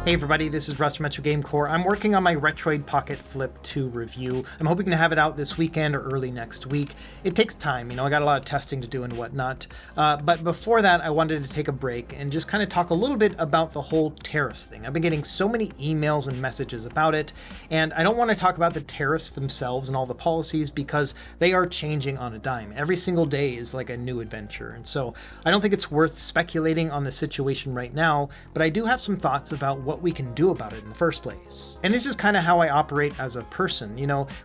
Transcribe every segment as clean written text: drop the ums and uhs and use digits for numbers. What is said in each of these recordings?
Hey everybody, this is Russ from Retro Game Core. I'm working on my Retroid Pocket Flip 2 review. I'm hoping to have it out this weekend or early next week. It takes time, I got a lot of testing to do and whatnot. But before that, I wanted to take a break and just kind of talk a little bit about the whole tariffs thing. I've been getting so many emails and messages about it, and I don't want to talk about the tariffs themselves and all the policies because they are changing on a dime. Every single day is like a new adventure, and so I don't think it's worth speculating on the situation right now, but I do have some thoughts about what we can do about it in the first place. And this is kind of how I operate as a person.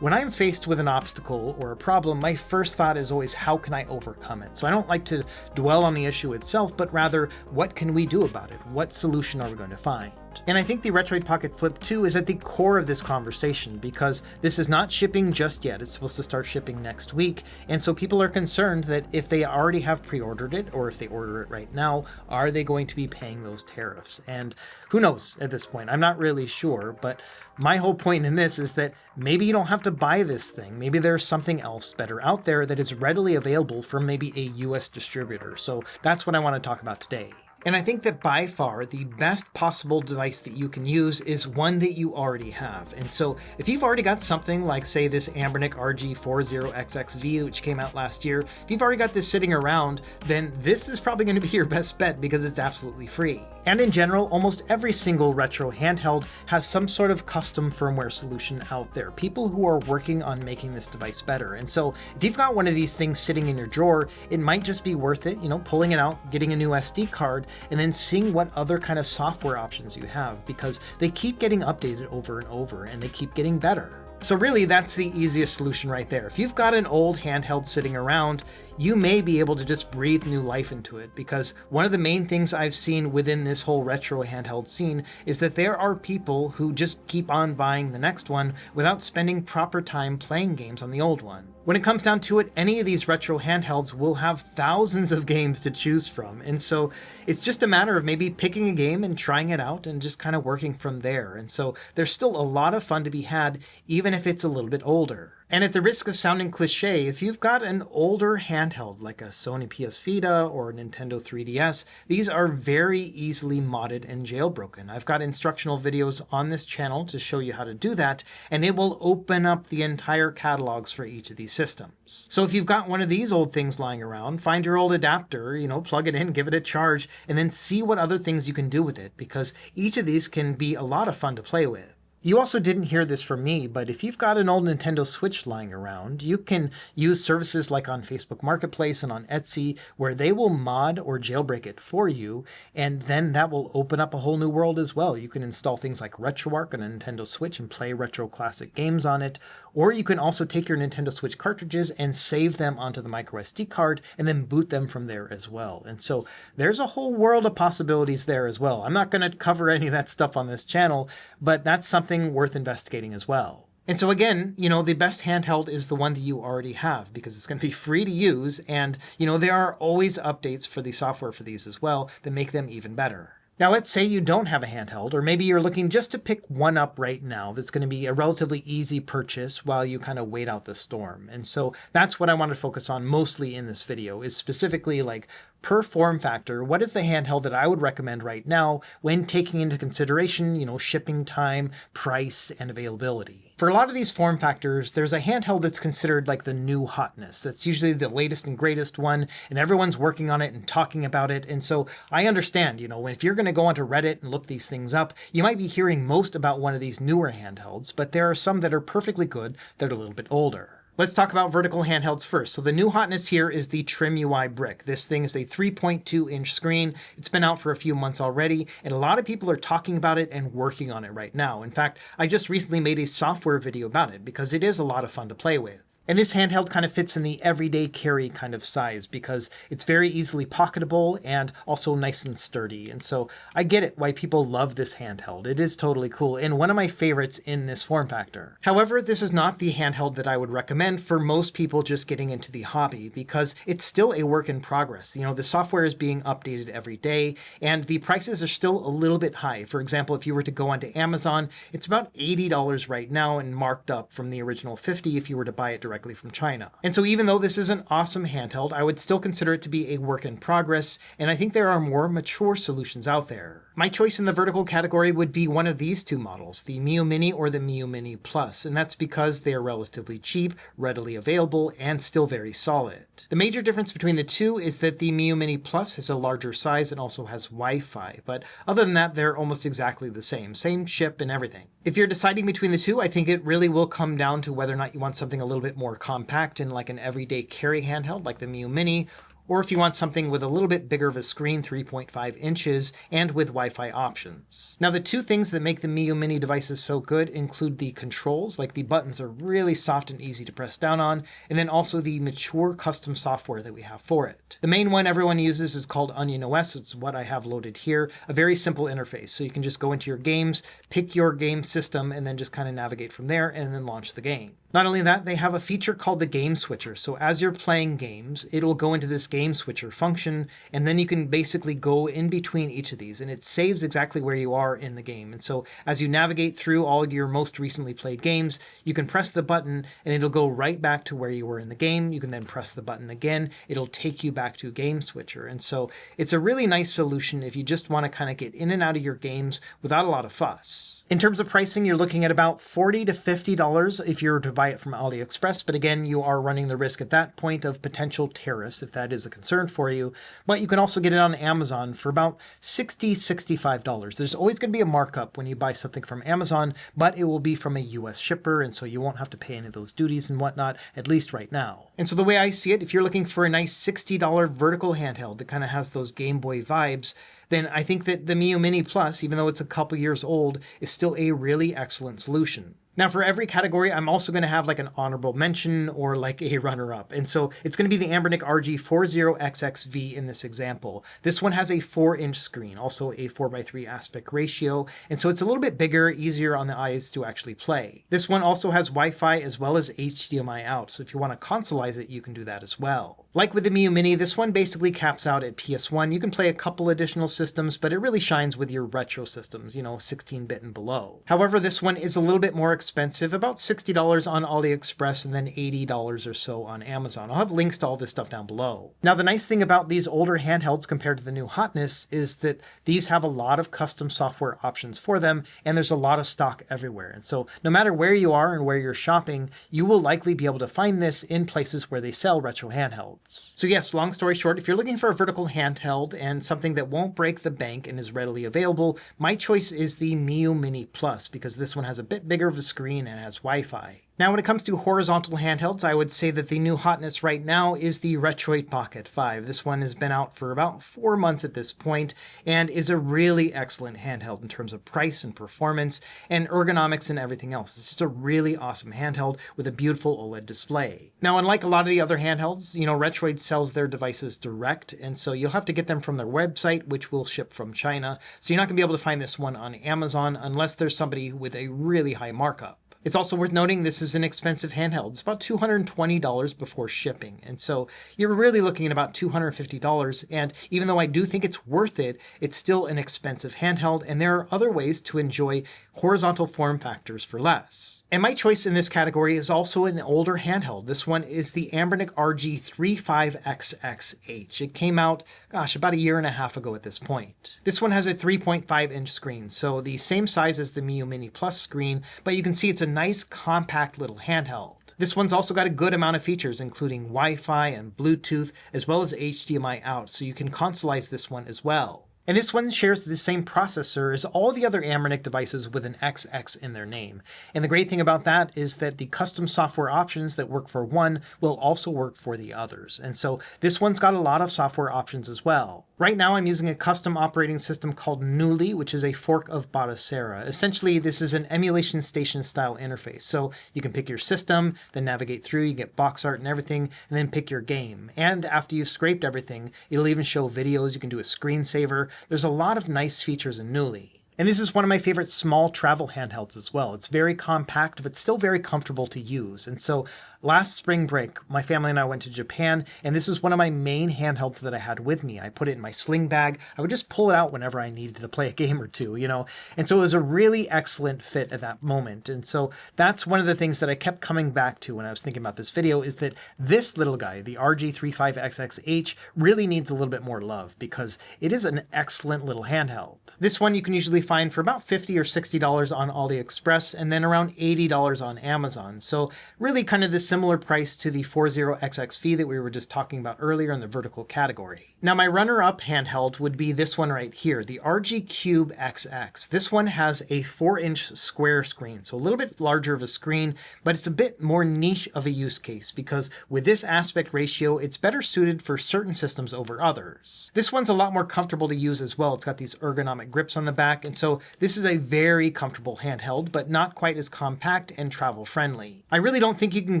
When I'm faced with an obstacle or a problem, my first thought is always, how can I overcome it? So I don't like to dwell on the issue itself, but rather, what can we do about it? What solution are we going to find? And I think the Retroid Pocket Flip 2 is at the core of this conversation because this is not shipping just yet. It's supposed to start shipping next week. And so people are concerned that if they already have pre-ordered it, or if they order it right now, are they going to be paying those tariffs? And who knows at this point? I'm not really sure, but my whole point in this is that maybe you don't have to buy this thing. Maybe there's something else better out there that is readily available from maybe a US distributor. So that's what I want to talk about today. And I think that by far the best possible device that you can use is one that you already have. And so if you've already got something like, say, this Anbernic RG40XXV, which came out last year, if you've already got this sitting around, then this is probably going to be your best bet because it's absolutely free. And in general, almost every single retro handheld has some sort of custom firmware solution out there. People who are working on making this device better. And so if you've got one of these things sitting in your drawer, it might just be worth it, pulling it out, getting a new SD card, and then seeing what other kind of software options you have, because they keep getting updated over and over and they keep getting better. So really, that's the easiest solution right there. If you've got an old handheld sitting around, you may be able to just breathe new life into it, because one of the main things I've seen within this whole retro handheld scene is that there are people who just keep on buying the next one without spending proper time playing games on the old one. When it comes down to it, any of these retro handhelds will have thousands of games to choose from, and so it's just a matter of maybe picking a game and trying it out and just kind of working from there. And so there's still a lot of fun to be had, even if it's a little bit older. And at the risk of sounding cliche, if you've got an older handheld like a Sony PS Vita or a Nintendo 3DS, these are very easily modded and jailbroken. I've got instructional videos on this channel to show you how to do that, and it will open up the entire catalogs for each of these systems. So if you've got one of these old things lying around, find your old adapter, plug it in, give it a charge, and then see what other things you can do with it, because each of these can be a lot of fun to play with. You also didn't hear this from me, but if you've got an old Nintendo Switch lying around, you can use services like on Facebook Marketplace and on Etsy where they will mod or jailbreak it for you, and then that will open up a whole new world as well. You can install things like RetroArch on a Nintendo Switch and play retro classic games on it, or you can also take your Nintendo Switch cartridges and save them onto the microSD card and then boot them from there as well. And so there's a whole world of possibilities there as well. I'm not going to cover any of that stuff on this channel, but that's something worth investigating as well. And so again, the best handheld is the one that you already have because it's going to be free to use, and there are always updates for the software for these as well that make them even better. Now let's say you don't have a handheld, or maybe you're looking just to pick one up right now that's going to be a relatively easy purchase while you kind of wait out the storm. And so that's what I want to focus on mostly in this video, is specifically like per form factor, what is the handheld that I would recommend right now when taking into consideration, shipping time, price, and availability. For a lot of these form factors, there's a handheld that's considered like the new hotness. That's usually the latest and greatest one, and everyone's working on it and talking about it. And so I understand, if you're going to go onto Reddit and look these things up, you might be hearing most about one of these newer handhelds, but there are some that are perfectly good that are a little bit older. Let's talk about vertical handhelds first. So the new hotness here is the TrimUI Brick. This thing is a 3.2-inch screen. It's been out for a few months already, and a lot of people are talking about it and working on it right now. In fact, I just recently made a software video about it because it is a lot of fun to play with. And this handheld kind of fits in the everyday carry kind of size because it's very easily pocketable and also nice and sturdy. And so I get it why people love this handheld. It is totally cool and one of my favorites in this form factor. However, this is not the handheld that I would recommend for most people just getting into the hobby because it's still a work in progress. The software is being updated every day and the prices are still a little bit high. For example, if you were to go onto Amazon, it's about $80 right now and marked up from the original $50 if you were to buy it directly from China. And so even though this is an awesome handheld, I would still consider it to be a work in progress, and I think there are more mature solutions out there. My choice in the vertical category would be one of these two models, the Miyoo Mini or the Miyoo Mini Plus, and that's because they are relatively cheap, readily available, and still very solid. The major difference between the two is that the Miyoo Mini Plus has a larger size and also has Wi-Fi, but other than that, they're almost exactly the same chip and everything. If you're deciding between the two, I think it really will come down to whether or not you want something a little bit more compact and like an everyday carry handheld like the Miyoo Mini, or if you want something with a little bit bigger of a screen, 3.5 inches, and with Wi-Fi options. Now, the two things that make the Miyoo Mini devices so good include the controls, like the buttons are really soft and easy to press down on, and then also the mature custom software that we have for it. The main one everyone uses is called Onion OS. It's what I have loaded here, a very simple interface. So you can just go into your games, pick your game system, and then just kind of navigate from there and then launch the game. Not only that, they have a feature called the game switcher. So as you're playing games, it will go into this game switcher function, and then you can basically go in between each of these, and it saves exactly where you are in the game. And so as you navigate through all your most recently played games, you can press the button and it'll go right back to where you were in the game. You can then press the button again. It'll take you back to game switcher. And so it's a really nice solution if you just want to kind of get in and out of your games without a lot of fuss. In terms of pricing, you're looking at about $40 to $50 if you were to buy it from AliExpress, but again, you are running the risk at that point of potential tariffs if that is a concern for you. But you can also get it on Amazon for about $60, $65. There's always going to be a markup when you buy something from Amazon, but it will be from a US shipper, and so you won't have to pay any of those duties and whatnot, at least right now. And so the way I see it, if you're looking for a nice $60 vertical handheld that kind of has those Game Boy vibes, then I think that the Miyoo Mini Plus, even though it's a couple years old, is still a really excellent solution. Now, for every category, I'm also going to have like an honorable mention or like a runner-up. And so it's going to be the Anbernic RG40XXV in this example. This one has a 4-inch screen, also a 4:3 aspect ratio. And so it's a little bit bigger, easier on the eyes to actually play. This one also has Wi-Fi as well as HDMI out. So if you want to consoleize it, you can do that as well. Like with the Miyoo Mini, this one basically caps out at PS1. You can play a couple additional systems, but it really shines with your retro systems, 16-bit and below. However, this one is a little bit more expensive, about $60 on AliExpress and then $80 or so on Amazon. I'll have links to all this stuff down below. Now, the nice thing about these older handhelds compared to the new hotness is that these have a lot of custom software options for them, and there's a lot of stock everywhere. And so no matter where you are and where you're shopping, you will likely be able to find this in places where they sell retro handhelds. So yes, long story short, if you're looking for a vertical handheld and something that won't break the bank and is readily available, my choice is the Miyoo Mini Plus, because this one has a bit bigger of a screen and has Wi-Fi. Now, when it comes to horizontal handhelds, I would say that the new hotness right now is the Retroid Pocket 5. This one has been out for about 4 months at this point and is a really excellent handheld in terms of price and performance and ergonomics and everything else. It's just a really awesome handheld with a beautiful OLED display. Now, unlike a lot of the other handhelds, Retroid sells their devices direct, and so you'll have to get them from their website, which will ship from China. So you're not going to be able to find this one on Amazon unless there's somebody with a really high markup. It's also worth noting this is an expensive handheld. It's about $220 before shipping. And so you're really looking at about $250. And even though I do think it's worth it, it's still an expensive handheld. And there are other ways to enjoy horizontal form factors for less. And my choice in this category is also an older handheld. This one is the Anbernic RG35XXH. It came out, about a year and a half ago at this point. This one has a 3.5-inch screen, so the same size as the Miyoo Mini Plus screen, but you can see it's a nice compact little handheld. This one's also got a good amount of features, including Wi-Fi and Bluetooth, as well as HDMI out, so you can consoleize this one as well. And this one shares the same processor as all the other Anbernic devices with an XX in their name. And the great thing about that is that the custom software options that work for one will also work for the others. And so this one's got a lot of software options as well. Right now I'm using a custom operating system called Nuli, which is a fork of Batocera. Essentially, this is an emulation station style interface. So you can pick your system, then navigate through, you get box art and everything, and then pick your game. And after you've scraped everything, it'll even show videos, you can do a screensaver. There's a lot of nice features in Nuli. And this is one of my favorite small travel handhelds as well. It's very compact, but still very comfortable to use. And so Last spring break, my family and I went to Japan, and this was one of my main handhelds that I had with me. I put it in my sling bag. I would just pull it out whenever I needed to play a game or two, you know? And so it was a really excellent fit at that moment. And so that's one of the things that I kept coming back to when I was thinking about this video, is that this little guy, the RG35XXH, really needs a little bit more love because it is an excellent little handheld. This one you can usually find for about $50 or $60 on AliExpress, and then around $80 on Amazon. So really kind of the similar price to the 40XXV that we were just talking about earlier in the vertical category. Now my runner-up handheld would be this one right here, the RG Cube XX. This one has a 4-inch square screen, so a little bit larger of a screen, but it's a bit more niche of a use case because with this aspect ratio, it's better suited for certain systems over others. This one's a lot more comfortable to use as well. It's got these ergonomic grips on the back, and so this is a very comfortable handheld, but not quite as compact and travel friendly. I really don't think you can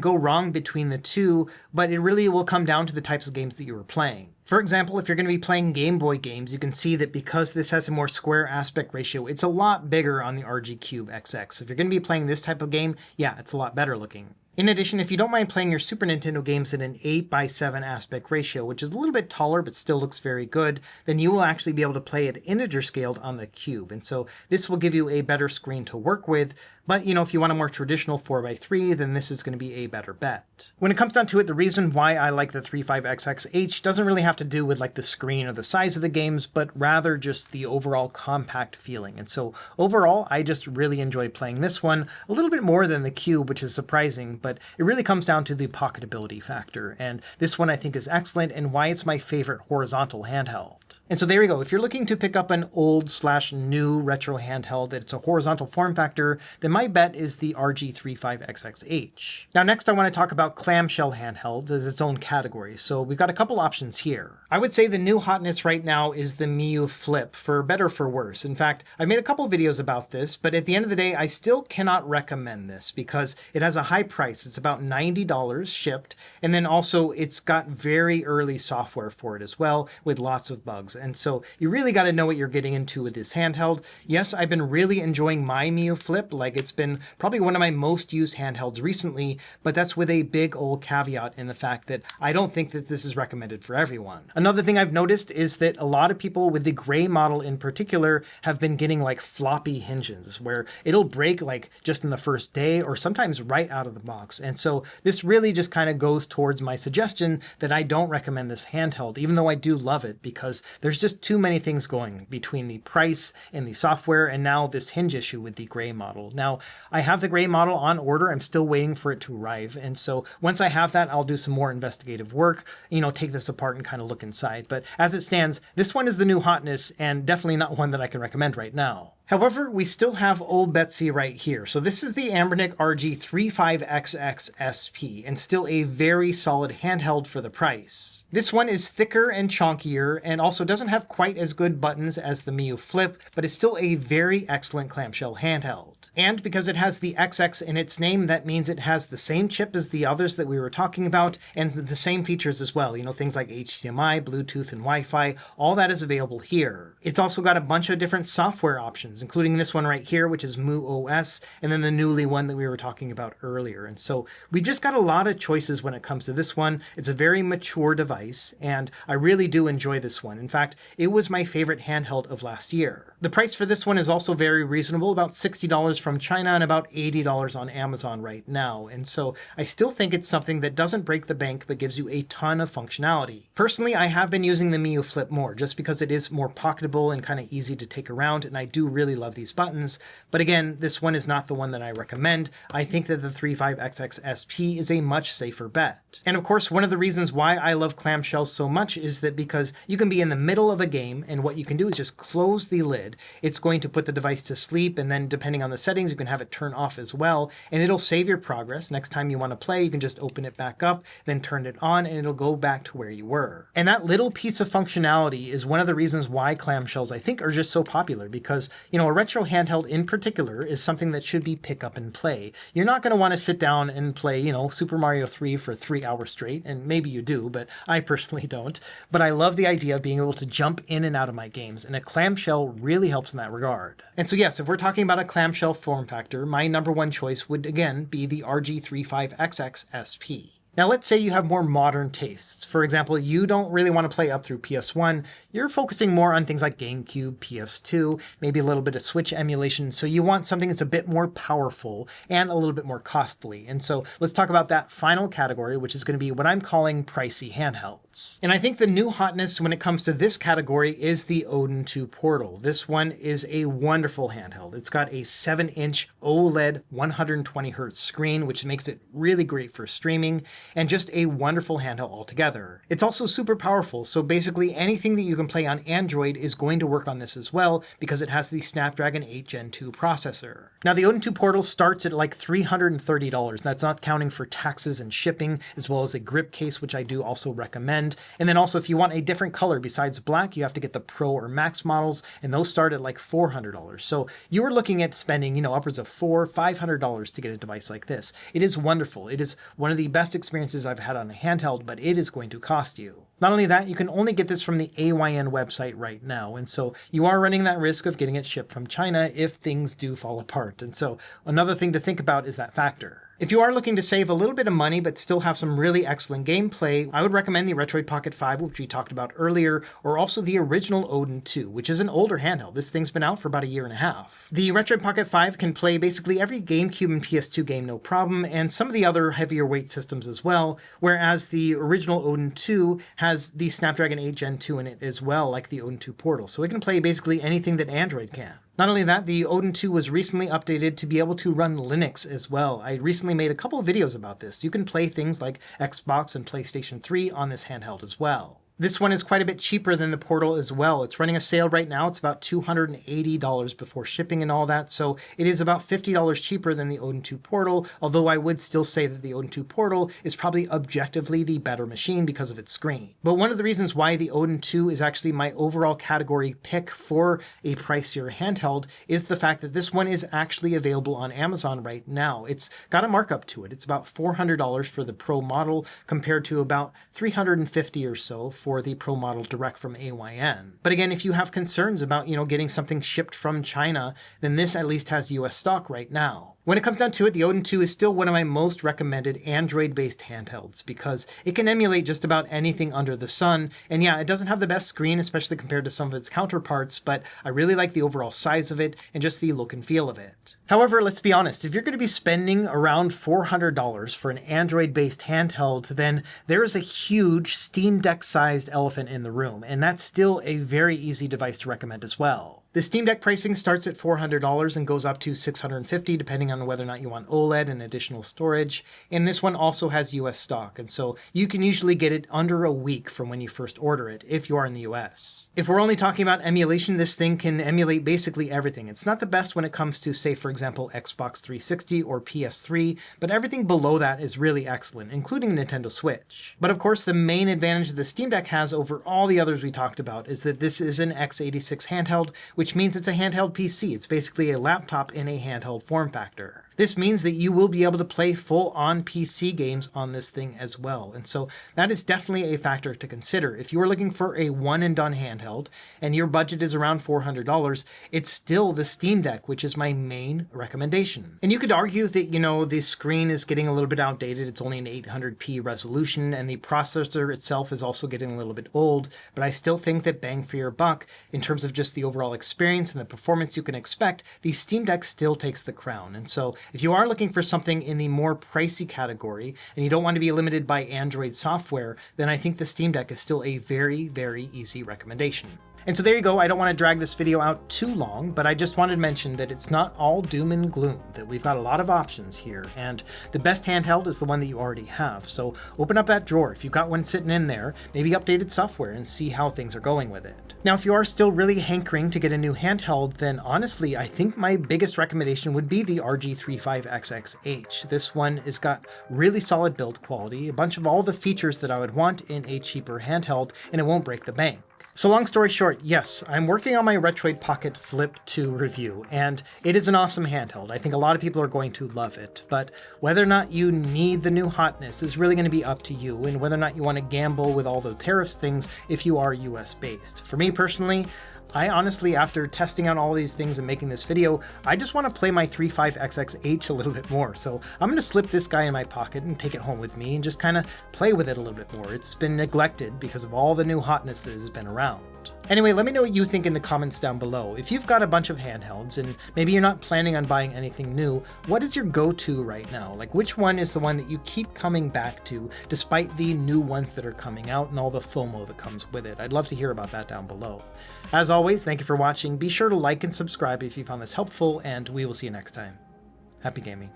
go wrong between the two, but it really will come down to the types of games that you were playing. For example, if you're going to be playing Game Boy games, you can see that because this has a more square aspect ratio, it's a lot bigger on the RG Cube XX. If you're going to be playing this type of game, yeah, it's a lot better looking. In addition, if you don't mind playing your Super Nintendo games in an 8:7 aspect ratio, which is a little bit taller but still looks very good, then you will actually be able to play it integer scaled on the Cube. And so this will give you a better screen to work with. But, you know, if you want a more traditional 4:3, then this is going to be a better bet. When it comes down to it, the reason why I like the 35XXH doesn't really have to do with like the screen or the size of the games, but rather just the overall compact feeling. And so overall, I just really enjoy playing this one a little bit more than the Cube, which is surprising, but it really comes down to the pocketability factor. And this one I think is excellent and why it's my favorite horizontal handheld. And so there you go. If you're looking to pick up an old/new retro handheld that's a horizontal form factor, then my bet is the RG35XXH. Now next I want to talk about clamshell handhelds as its own category. So we've got a couple options here. I would say the new hotness right now is the Miyoo Flip, for better or for worse. In fact, I've made a couple videos about this, but at the end of the day, I still cannot recommend this because it has a high price. It's about $90 shipped. And then also it's got very early software for it as well with lots of bugs. And so you really got to know what you're getting into with this handheld. Yes, I've been really enjoying my Miyoo Flip. Like it's been probably one of my most used handhelds recently, but that's with a big old caveat in the fact that I don't think that this is recommended for everyone. Another thing I've noticed is that a lot of people with the gray model in particular have been getting like floppy hinges where it'll break like just in the first day or sometimes right out of the box. And so this really just kind of goes towards my suggestion that I don't recommend this handheld, even though I do love it, because there's just too many things going between the price and the software and now this hinge issue with the gray model. Now, I have the gray model on order. I'm still waiting for it to arrive. And so once I have that, I'll do some more investigative work, you know, take this apart and kind of look inside. But as it stands, this one is the new hotness and definitely not one that I can recommend right now. However, we still have old Betsy right here. So this is the Anbernic RG35XXSP and still a very solid handheld for the price. This one is thicker and chunkier and also doesn't have quite as good buttons as the Miyoo Flip, but it's still a very excellent clamshell handheld. And because it has the XX in its name, that means it has the same chip as the others that we were talking about and the same features as well. You know, things like HDMI, Bluetooth, and Wi-Fi, all that is available here. It's also got a bunch of different software options, including this one right here, which is Miyoo OS, and then the newly one that we were talking about earlier. And so we just got a lot of choices when it comes to this one. It's a very mature device, and I really do enjoy this one. In fact, it was my favorite handheld of last year. The price for this one is also very reasonable, about $60 from China and about $80 on Amazon right now. And so I still think it's something that doesn't break the bank, but gives you a ton of functionality. Personally, I have been using the Miyoo Flip more just because it is more pocketable and kind of easy to take around, and I do really love these buttons. But again, this one is not the one that I recommend. I think that the 35XXSP is a much safer bet. And of course, one of the reasons why I love clamshells so much is that because you can be in the middle of a game and what you can do is just close the lid. It's going to put the device to sleep, and then depending on the settings, you can have it turn off as well, and it'll save your progress. Next time you want to play, you can just open it back up, then turn it on, and it'll go back to where you were. And that little piece of functionality is one of the reasons why clamshells, I think, are just so popular, because, you know, a retro handheld in particular is something that should be pick up and play. You're not going to want to sit down and play, you know, Super Mario 3 for 3 hours straight, and maybe you do, but I personally don't, but I love the idea of being able to jump in and out of my games, and a clamshell really helps in that regard. And so yes, if we're talking about a clamshell form factor, my number one choice would again be the RG35XXSP. Now let's say you have more modern tastes. For example, you don't really want to play up through PS1. You're focusing more on things like GameCube, PS2, maybe a little bit of Switch emulation. So you want something that's a bit more powerful and a little bit more costly. And so let's talk about that final category, which is going to be what I'm calling pricey handhelds. And I think the new hotness when it comes to this category is the Odin 2 Portal. This one is a wonderful handheld. It's got a 7-inch OLED 120Hz screen, which makes it really great for streaming, and just a wonderful handheld altogether. It's also super powerful, so basically anything that you can play on Android is going to work on this as well because it has the Snapdragon 8 Gen 2 processor. Now the Odin 2 Portal starts at like $330. That's not counting for taxes and shipping, as well as a grip case, which I do also recommend. And then also if you want a different color besides black, you have to get the Pro or Max models, and those start at like $400. So you are looking at spending, upwards of $400-500 to get a device like this. It is wonderful. It is one of the best experiences I've had on a handheld, but it is going to cost you. Not only that, you can only get this from the AYN website right now, and so you are running that risk of getting it shipped from China if things do fall apart. And so another thing to think about is that factor. If you are looking to save a little bit of money but still have some really excellent gameplay, I would recommend the Retroid Pocket 5, which we talked about earlier, or also the original Odin 2, which is an older handheld. This thing's been out for about a year and a half. The Retroid Pocket 5 can play basically every GameCube and PS2 game no problem, and some of the other heavier weight systems as well, whereas the original Odin 2 has the Snapdragon 8 Gen 2 in it as well, like the Odin 2 Portal, so it can play basically anything that Android can. Not only that, the Odin 2 was recently updated to be able to run Linux as well. I recently made a couple of videos about this. You can play things like Xbox and PlayStation 3 on this handheld as well. This one is quite a bit cheaper than the Portal as well. It's running a sale right now. It's about $280 before shipping and all that. So it is about $50 cheaper than the Odin 2 Portal, although I would still say that the Odin 2 Portal is probably objectively the better machine because of its screen. But one of the reasons why the Odin 2 is actually my overall category pick for a pricier handheld is the fact that this one is actually available on Amazon right now. It's got a markup to it. It's about $400 for the Pro model compared to about $350 or so for the Pro model direct from AYN. But again, if you have concerns about, getting something shipped from China, then this at least has US stock right now. When it comes down to it, the Odin 2 is still one of my most recommended Android-based handhelds because it can emulate just about anything under the sun. And yeah, it doesn't have the best screen, especially compared to some of its counterparts, but I really like the overall size of it and just the look and feel of it. However, let's be honest, if you're going to be spending around $400 for an Android-based handheld, then there is a huge Steam Deck-sized elephant in the room, and that's still a very easy device to recommend as well. The Steam Deck pricing starts at $400 and goes up to $650 depending on whether or not you want OLED and additional storage. And this one also has US stock, and so you can usually get it under a week from when you first order it if you are in the US. If we're only talking about emulation, this thing can emulate basically everything. It's not the best when it comes to, say, for example, Xbox 360 or PS3, but everything below that is really excellent, including Nintendo Switch. But of course, the main advantage the Steam Deck has over all the others we talked about is that this is an x86 handheld, which means it's a handheld PC. It's basically a laptop in a handheld form factor. This means that you will be able to play full-on PC games on this thing as well. And so that is definitely a factor to consider. If you are looking for a one-and-done handheld and your budget is around $400, it's still the Steam Deck, which is my main recommendation. And you could argue that, the screen is getting a little bit outdated. It's only an 800p resolution, and the processor itself is also getting a little bit old. But I still think that bang for your buck, in terms of just the overall experience and the performance you can expect, the Steam Deck still takes the crown. And so if you are looking for something in the more pricey category and you don't want to be limited by Android software, then I think the Steam Deck is still a very, very easy recommendation. And so there you go. I don't want to drag this video out too long, but I just wanted to mention that it's not all doom and gloom, that we've got a lot of options here, and the best handheld is the one that you already have. So open up that drawer if you've got one sitting in there, maybe updated software, and see how things are going with it. Now, if you are still really hankering to get a new handheld, then honestly, I think my biggest recommendation would be the RG35XXH. This one has got really solid build quality, a bunch of all the features that I would want in a cheaper handheld, and it won't break the bank. So long story short, yes, I'm working on my Retroid Pocket Flip 2 review, and it is an awesome handheld. I think a lot of people are going to love it, but whether or not you need the new hotness is really going to be up to you, and whether or not you want to gamble with all the tariffs things if you are US based. For me personally, I honestly, after testing out all these things and making this video, I just want to play my 35XXH a little bit more. So I'm going to slip this guy in my pocket and take it home with me and just kind of play with it a little bit more. It's been neglected because of all the new hotness that has been around. Anyway, let me know what you think in the comments down below. If you've got a bunch of handhelds and maybe you're not planning on buying anything new, what is your go-to right now? Like, which one is the one that you keep coming back to despite the new ones that are coming out and all the FOMO that comes with it? I'd love to hear about that down below. As always, thank you for watching. Be sure to like and subscribe if you found this helpful, and we will see you next time. Happy gaming.